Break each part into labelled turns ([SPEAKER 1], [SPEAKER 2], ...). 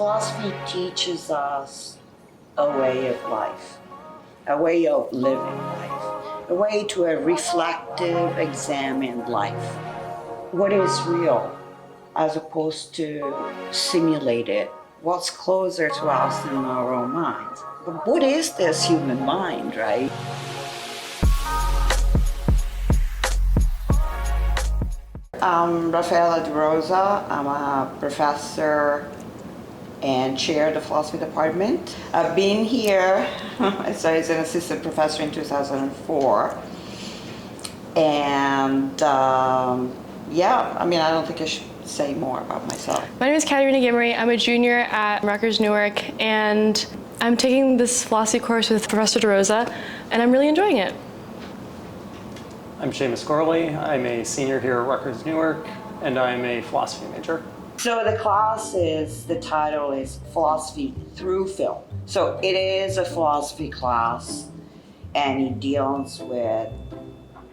[SPEAKER 1] Philosophy teaches us a way of life, a way of living life, a way to a reflective, examined life. What is real as opposed to simulated? What's closer to us in our own minds? But what is this human mind, right? I'm Raffaella De Rosa. I'm a professor and chair of the philosophy department. I've been here as an assistant professor in 2004. And I don't think I should say more about myself.
[SPEAKER 2] My name is Katerina Gimmery. I'm a junior at Rutgers, Newark, and I'm taking this philosophy course with Professor De Rosa, and I'm really enjoying it.
[SPEAKER 3] I'm Seamus Gorley. I'm a senior here at Rutgers, Newark, and I'm a philosophy major.
[SPEAKER 1] So the title is Philosophy Through Film. So it is a philosophy class, and it deals with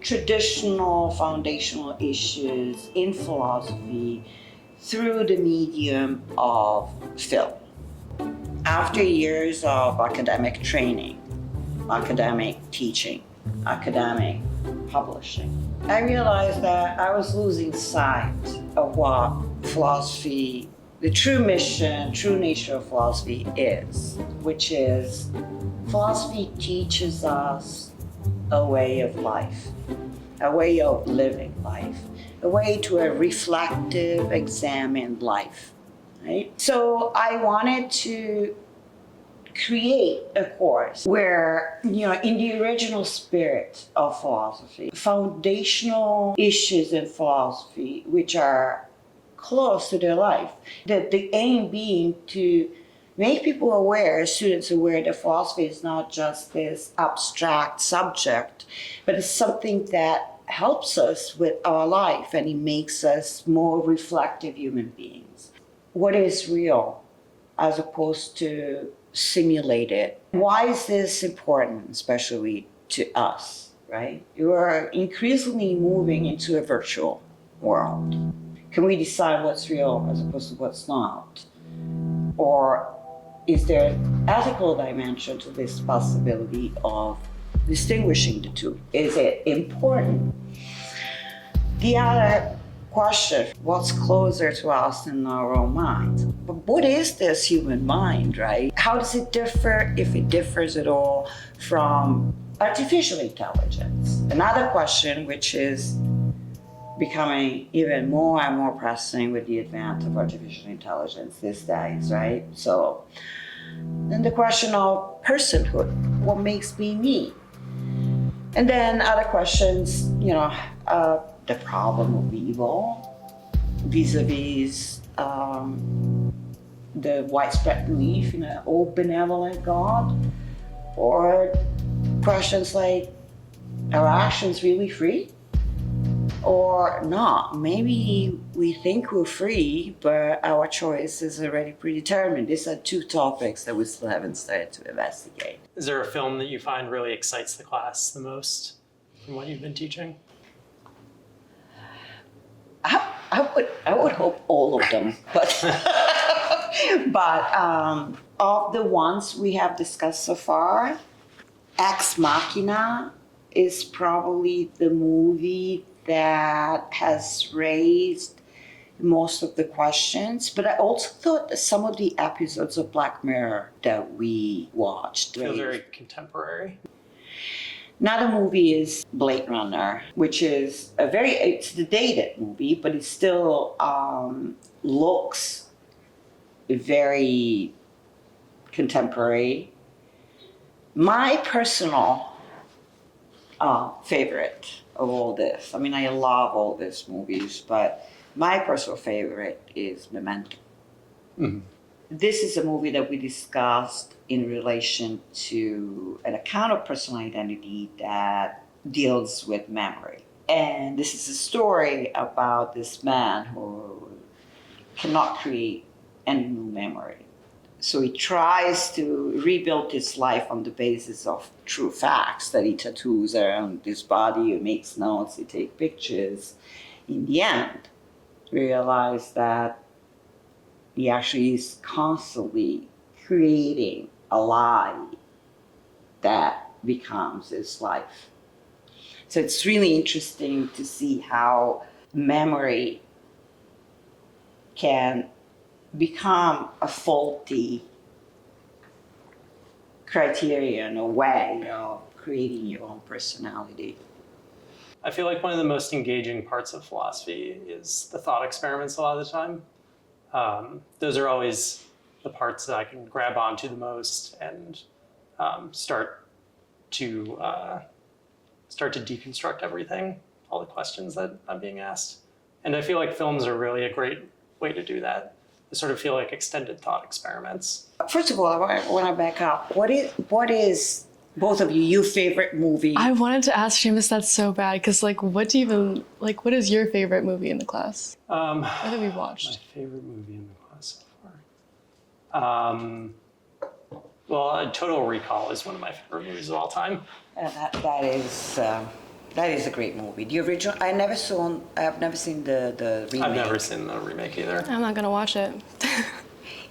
[SPEAKER 1] traditional foundational issues in philosophy through the medium of film. After years of academic training, academic teaching, academic publishing, I realized that I was losing sight of what philosophy, the true mission, true nature of philosophy is, which is philosophy teaches us a way of life, a way of living life, a way to a reflective, examined life, right? So I wanted to create a course where, in the original spirit of philosophy, foundational issues in philosophy, which are close to their life, that the aim being to make people aware, students aware, that philosophy is not just this abstract subject, but it's something that helps us with our life, and it makes us more reflective human beings. What is real as opposed to simulated? Why is this important, especially to us, right? You are increasingly moving into a virtual world. Can we decide what's real as opposed to what's not? Or is there an ethical dimension to this possibility of distinguishing the two? Is it important? The other question, what's closer to us in our own minds? But what is this human mind, right? How does it differ, if it differs at all, from artificial intelligence? Another question, which is becoming even more and more pressing with the advent of artificial intelligence these days, right? So then the question of personhood, what makes me me? And then other questions, the problem of evil vis-a-vis the widespread belief in an all benevolent God, or questions like, are actions really free or not? Maybe we think we're free, but our choice is already predetermined. These are two topics that we still haven't started to investigate.
[SPEAKER 3] Is there a film that you find really excites the class the most from what you've been teaching?
[SPEAKER 1] I would hope all of them, but of the ones we have discussed so far, Ex Machina is probably the movie that has raised most of the questions. But I also thought that some of the episodes of Black Mirror that we watched
[SPEAKER 3] Feel very contemporary.
[SPEAKER 1] Another movie is Blade Runner, which is it's the dated movie, but it still looks very contemporary. My personal favorite of all this, I love all these movies, but my personal favorite is Memento. Mm-hmm. This is a movie that we discussed in relation to an account of personal identity that deals with memory. And this is a story about this man who cannot create any new memory. So he tries to rebuild his life on the basis of true facts that he tattoos around his body, he makes notes, he takes pictures. In the end, realize that He actually is constantly creating a lie that becomes his life. So it's really interesting to see how memory can become a faulty criterion, a way of creating your own personality.
[SPEAKER 3] I feel like one of the most engaging parts of philosophy is the thought experiments a lot of the time. Those are always the parts that I can grab onto the most and start to deconstruct everything, all the questions that I'm being asked. And I feel like films are really a great way to do that. They sort of feel like extended thought experiments.
[SPEAKER 1] First of all, I want to back up. What is both of you, your favorite movie?
[SPEAKER 2] I wanted to ask Seamus that so bad because, like, what is your favorite movie in the class? What have we watched?
[SPEAKER 3] My favorite movie in the class so far. Well, Total Recall is one of my favorite movies of all time.
[SPEAKER 1] That is a great movie. The original, I've never seen the remake.
[SPEAKER 3] I've never seen the remake either.
[SPEAKER 2] I'm not gonna watch it.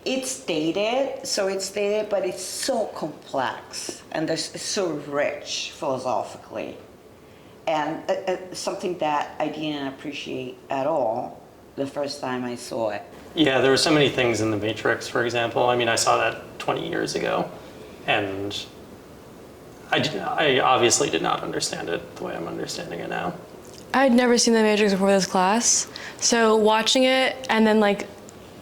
[SPEAKER 1] It's dated, but it's so complex and it's so rich philosophically. And something that I didn't appreciate at all the first time I saw it.
[SPEAKER 3] Yeah, there were so many things in The Matrix, for example. I mean, I saw that 20 years ago, and I obviously did not understand it the way I'm understanding it now.
[SPEAKER 2] I had never seen The Matrix before this class, so watching it and then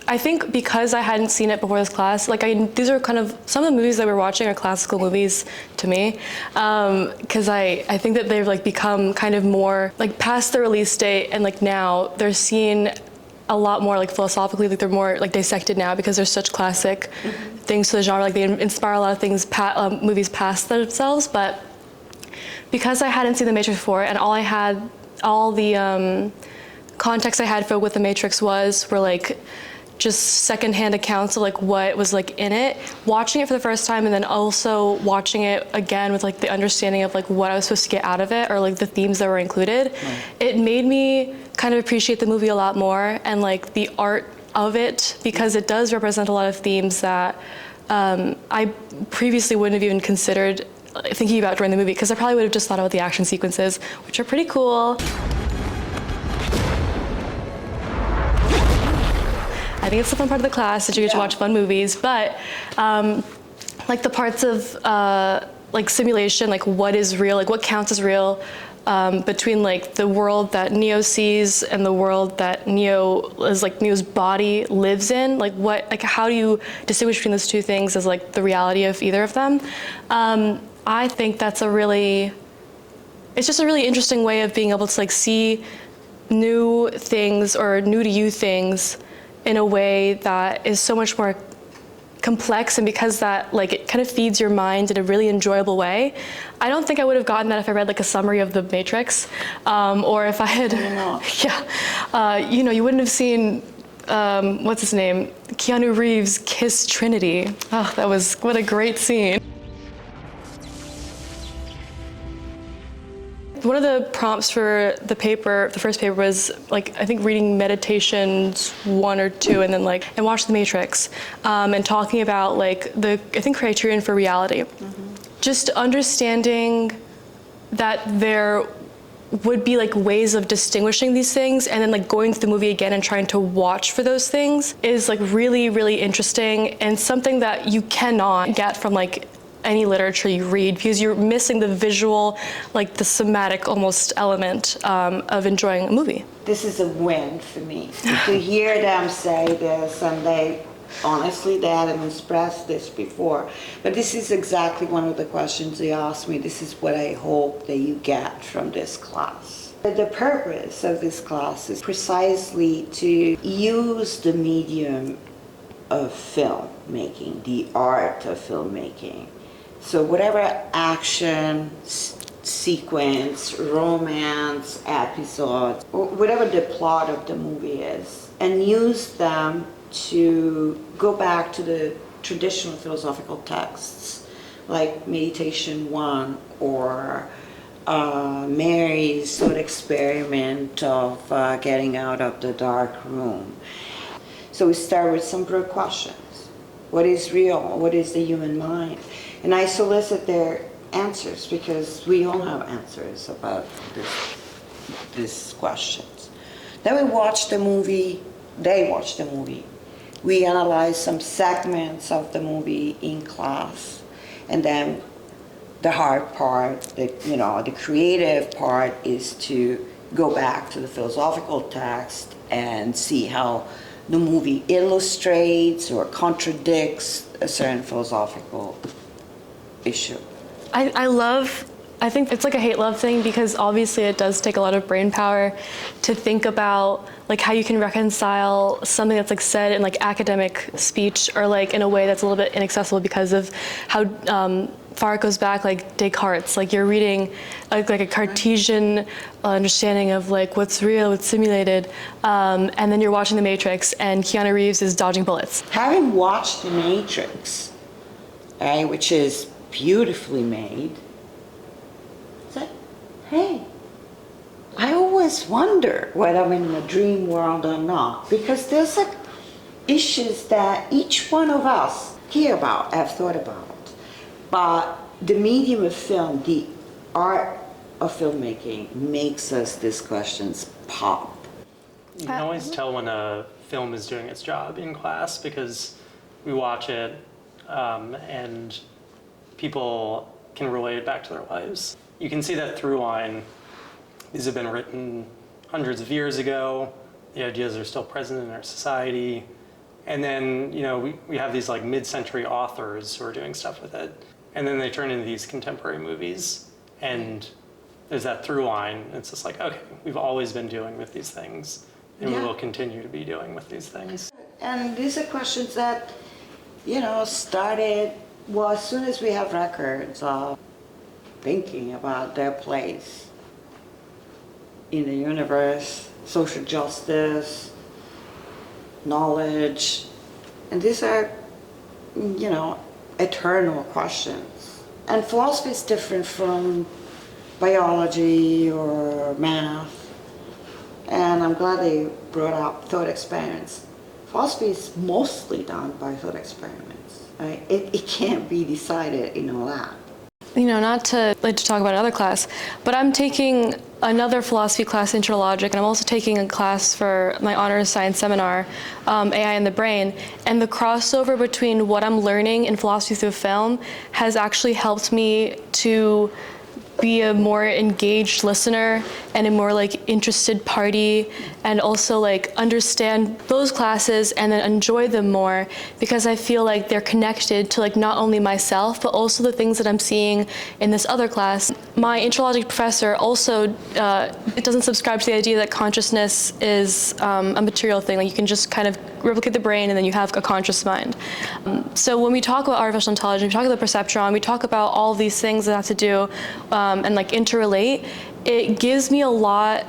[SPEAKER 2] I think because I hadn't seen it before this class, these are kind of, some of the movies that we're watching are classical movies to me, because I think that they've become kind of more past the release date, and now they're seen a lot more philosophically, they're more dissected now because they're such classic things to the genre. They inspire a lot of things, movies past themselves. But because I hadn't seen The Matrix before, and all the context I had for what The Matrix were just secondhand accounts of what was in it. Watching it for the first time and then also watching it again with the understanding of what I was supposed to get out of it, or the themes that were included, it made me kind of appreciate the movie a lot more, and the art of it, because it does represent a lot of themes that I previously wouldn't have even considered thinking about during the movie, because I probably would have just thought about the action sequences, which are pretty cool. I think it's the fun part of the class that you get to watch fun movies, but the parts of simulation, what is real, what counts as real, between the world that Neo sees and the world that Neo's body lives in, how do you distinguish between those two things as the reality of either of them? I think that's it's just a really interesting way of being able to see new things or new to you things in a way that is so much more complex, and because that it kind of feeds your mind in a really enjoyable way. I don't think I would have gotten that if I read a summary of The Matrix, or if I had, you wouldn't have seen what's his name, Keanu Reeves kiss Trinity. Oh, what a great scene. One of the prompts for the first paper was I think reading Meditations 1 or 2, and then and watch The Matrix, and talking about the criterion for reality. Just understanding that there would be ways of distinguishing these things, and then going through the movie again and trying to watch for those things is really, really interesting, and something that you cannot get from any literature you read, because you're missing the visual, the somatic almost element of enjoying a movie.
[SPEAKER 1] This is a win for me. To hear them say this, and they hadn't expressed this before, but this is exactly one of the questions they asked me. This is what I hope that you get from this class. The purpose of this class is precisely to use the medium of filmmaking, the art of filmmaking. So whatever action sequence, romance, episode, whatever the plot of the movie is, and use them to go back to the traditional philosophical texts, like Meditation 1 or Mary's thought experiment of getting out of the dark room. So we start with some broad questions. What is real? What is the human mind? And I solicit their answers because we all have answers about these questions. Then we watch the movie, they watch the movie. We analyze some segments of the movie in class, and then the hard part, the creative part is to go back to the philosophical text and see how the movie illustrates or contradicts a certain philosophical issue.
[SPEAKER 2] I think it's like a hate-love thing because obviously it does take a lot of brain power to think about like how you can reconcile something that's like said in like academic speech or like in a way that's a little bit inaccessible because of how far it goes back, like Descartes. Like you're reading like a Cartesian understanding of like what's real, what's simulated, and then you're watching The Matrix and Keanu Reeves is dodging bullets.
[SPEAKER 1] Having watched The Matrix, right, which is beautifully made, it's like, hey, I always wonder whether I'm in a dream world or not, because there's like issues that each one of us care about, have thought about. But the medium of film, the art of filmmaking, makes us these questions pop.
[SPEAKER 3] You can always tell when a film is doing its job in class because we watch it and people can relate it back to their lives. You can see that through line. These have been written hundreds of years ago. The ideas are still present in our society. And then, we have these like mid-century authors who are doing stuff with it. And then they turn into these contemporary movies. And there's that through line. It's just like, okay, we've always been dealing with these things. And we will continue to be dealing with these things.
[SPEAKER 1] And these are questions that, started, as soon as we have records of thinking about their place in the universe, social justice, knowledge. And these are, eternal questions. And philosophy is different from biology or math. And I'm glad they brought up thought experiments. Philosophy is mostly done by thought experiments. Right? It can't be decided in a lab.
[SPEAKER 2] Not to talk about another class, but I'm taking another philosophy class, Intro Logic, and I'm also taking a class for my honors science seminar, AI in the Brain. And the crossover between what I'm learning in philosophy through film has actually helped me to be a more engaged listener and a more interested party, and also understand those classes and then enjoy them more, because I feel like they're connected to not only myself but also the things that I'm seeing in this other class. My intralogic professor also it doesn't subscribe to the idea that consciousness is a material thing. You can just kind of replicate the brain and then you have a conscious mind. So when we talk about artificial intelligence, we talk about perceptron, we talk about all these things that have to do and interrelate, it gives me a lot,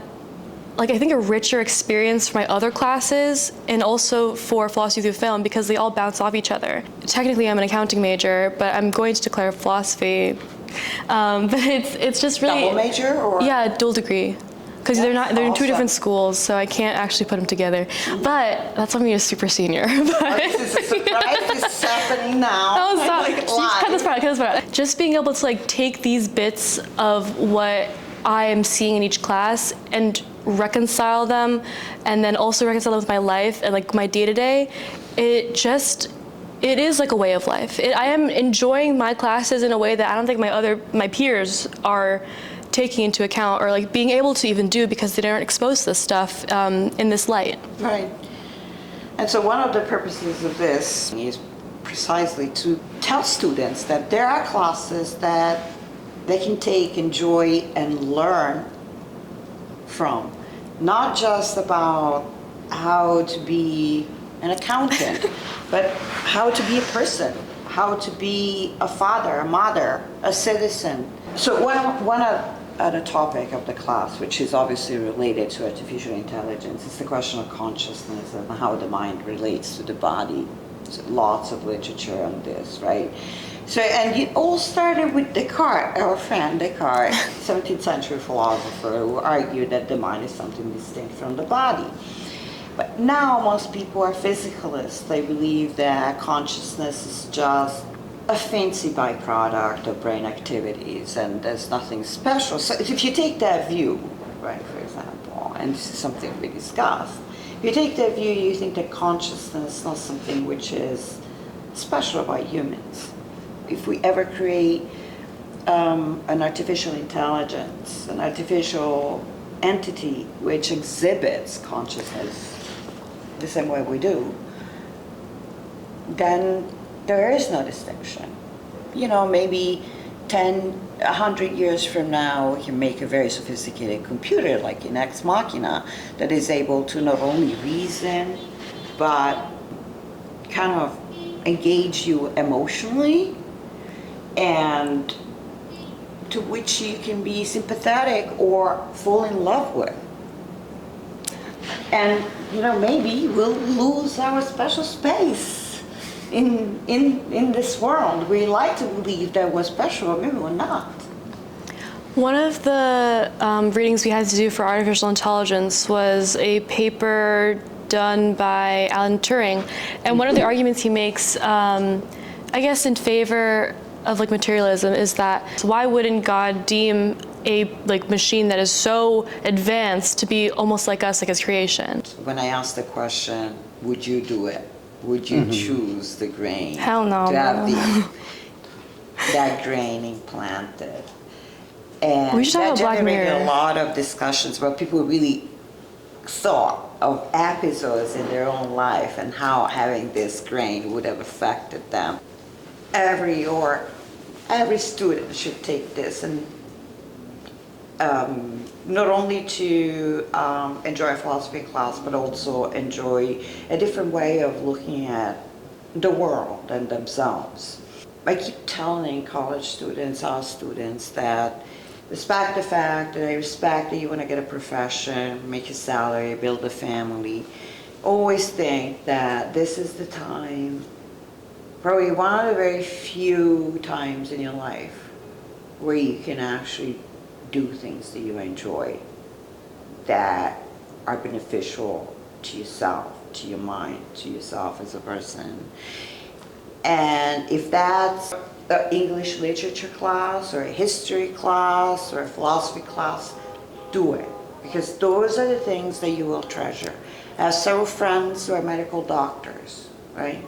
[SPEAKER 2] I think a richer experience for my other classes and also for philosophy through film, because they all bounce off each other. Technically I'm an accounting major, but I'm going to declare philosophy. But it's just really—
[SPEAKER 1] Double major or?
[SPEAKER 2] Yeah, dual degree. Because they're in two different schools, so I can't actually put them together. But that's why I'm a super senior.
[SPEAKER 1] This is a surprise. This is happening now.
[SPEAKER 2] Oh, stop. Cut this part out. Just being able to take these bits of what I am seeing in each class and reconcile them, and then also reconcile them with my life and my day-to-day, it is like a way of life. I am enjoying my classes in a way that I don't think my peers are taking into account, or being able to even do, because they aren't exposed to this stuff in this light.
[SPEAKER 1] Right. And so one of the purposes of this is precisely to tell students that there are classes that they can take, enjoy, and learn from. Not just about how to be an accountant, but how to be a person, how to be a father, a mother, a citizen. So one other topic of the class, which is obviously related to artificial intelligence, is the question of consciousness and how the mind relates to the body. So lots of literature on this, right? So, and it all started with Descartes, our friend Descartes, 17th century philosopher, who argued that the mind is something distinct from the body. But now most people are physicalists. They believe that consciousness is just a fancy byproduct of brain activities and there's nothing special. So if you take that view, right, for example, and this is something we discussed, if you take that view, you think that consciousness is not something which is special about humans. If we ever create an artificial intelligence, an artificial entity which exhibits consciousness the same way we do, then there is no distinction. You know, maybe 10, 100 years from now, you can make a very sophisticated computer like in Ex Machina that is able to not only reason, but kind of engage you emotionally, and to which you can be sympathetic or fall in love with. And, you know, maybe we'll lose our special space in this world. We like to believe that we're special, but maybe we're not.
[SPEAKER 2] One of the readings we had to do for artificial intelligence was a paper done by Alan Turing, and one of the arguments he makes, I guess, in favor of like materialism is that why wouldn't God deem a like machine that is so advanced to be almost like us, like his creation?
[SPEAKER 1] When I asked the question, would you do it? Would you choose the grain?
[SPEAKER 2] Hell no.
[SPEAKER 1] To have that grain implanted? And
[SPEAKER 2] We should
[SPEAKER 1] that
[SPEAKER 2] have a Black
[SPEAKER 1] generated
[SPEAKER 2] Mirror.
[SPEAKER 1] a lot of discussions where people really thought of episodes in their own life and how having this grain would have affected them. Every student should take this, and not only to enjoy a philosophy class, but also enjoy a different way of looking at the world and themselves. I keep telling college students, our students, that respect the fact that I respect that you want to get a profession, make a salary, build a family. Always think that this is the time, probably one of the very few times in your life where you can actually do things that you enjoy, that are beneficial to yourself, to your mind, to yourself as a person. And if that's an English literature class or a history class or a philosophy class, do it. Because those are the things that you will treasure. I have several friends who are medical doctors, right?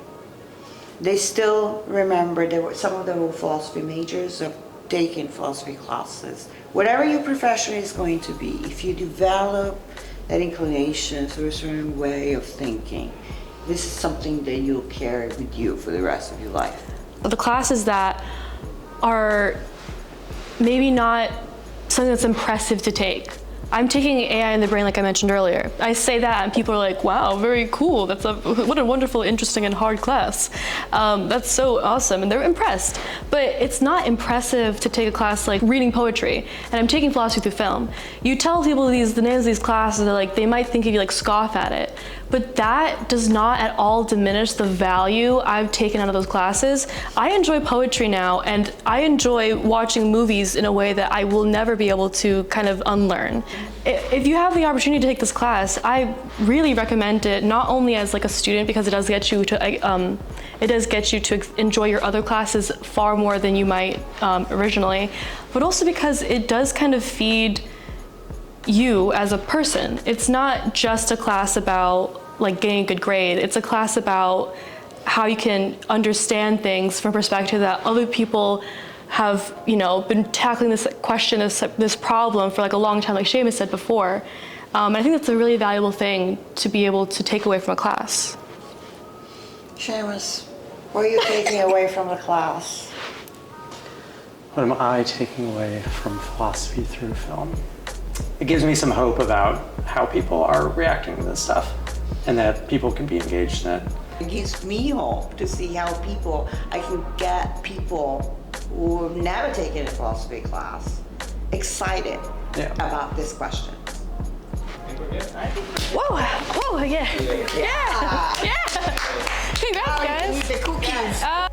[SPEAKER 1] They still remember, some of them were philosophy majors or taking philosophy classes. Whatever your profession is going to be, if you develop that inclination through a certain way of thinking, this is something that you'll carry with you for the rest of your life.
[SPEAKER 2] The classes that are maybe not something that's impressive to take. I'm taking AI in the brain, like I mentioned earlier. I say that and people are like, wow, very cool. What a wonderful, interesting, and hard class. That's so awesome, and they're impressed. But it's not impressive to take a class like reading poetry, and I'm taking philosophy through film. You tell people the names of these classes, they're like, they might think of you like scoff at it. But that does not at all diminish the value I've taken out of those classes. I enjoy poetry now, and I enjoy watching movies in a way that I will never be able to kind of unlearn. If you have the opportunity to take this class, I really recommend it, not only as like a student, because it does get you to enjoy your other classes far more than you might originally, but also because it does kind of feed you as a person. It's not just a class about like getting a good grade. It's a class about how you can understand things from a perspective that other people have, been tackling this question, this problem for like a long time, like Seamus said before. And I think that's a really valuable thing to be able to take away from a class.
[SPEAKER 1] Seamus, what are you taking away from the class?
[SPEAKER 3] What am I taking away from philosophy through film? It gives me some hope about how people are reacting to this stuff and that people can be engaged in it.
[SPEAKER 1] It gives me hope to see how I can get people who have never taken a philosophy class excited about this question.
[SPEAKER 2] Whoa, yeah. Congrats, guys.
[SPEAKER 1] Eat the cookies.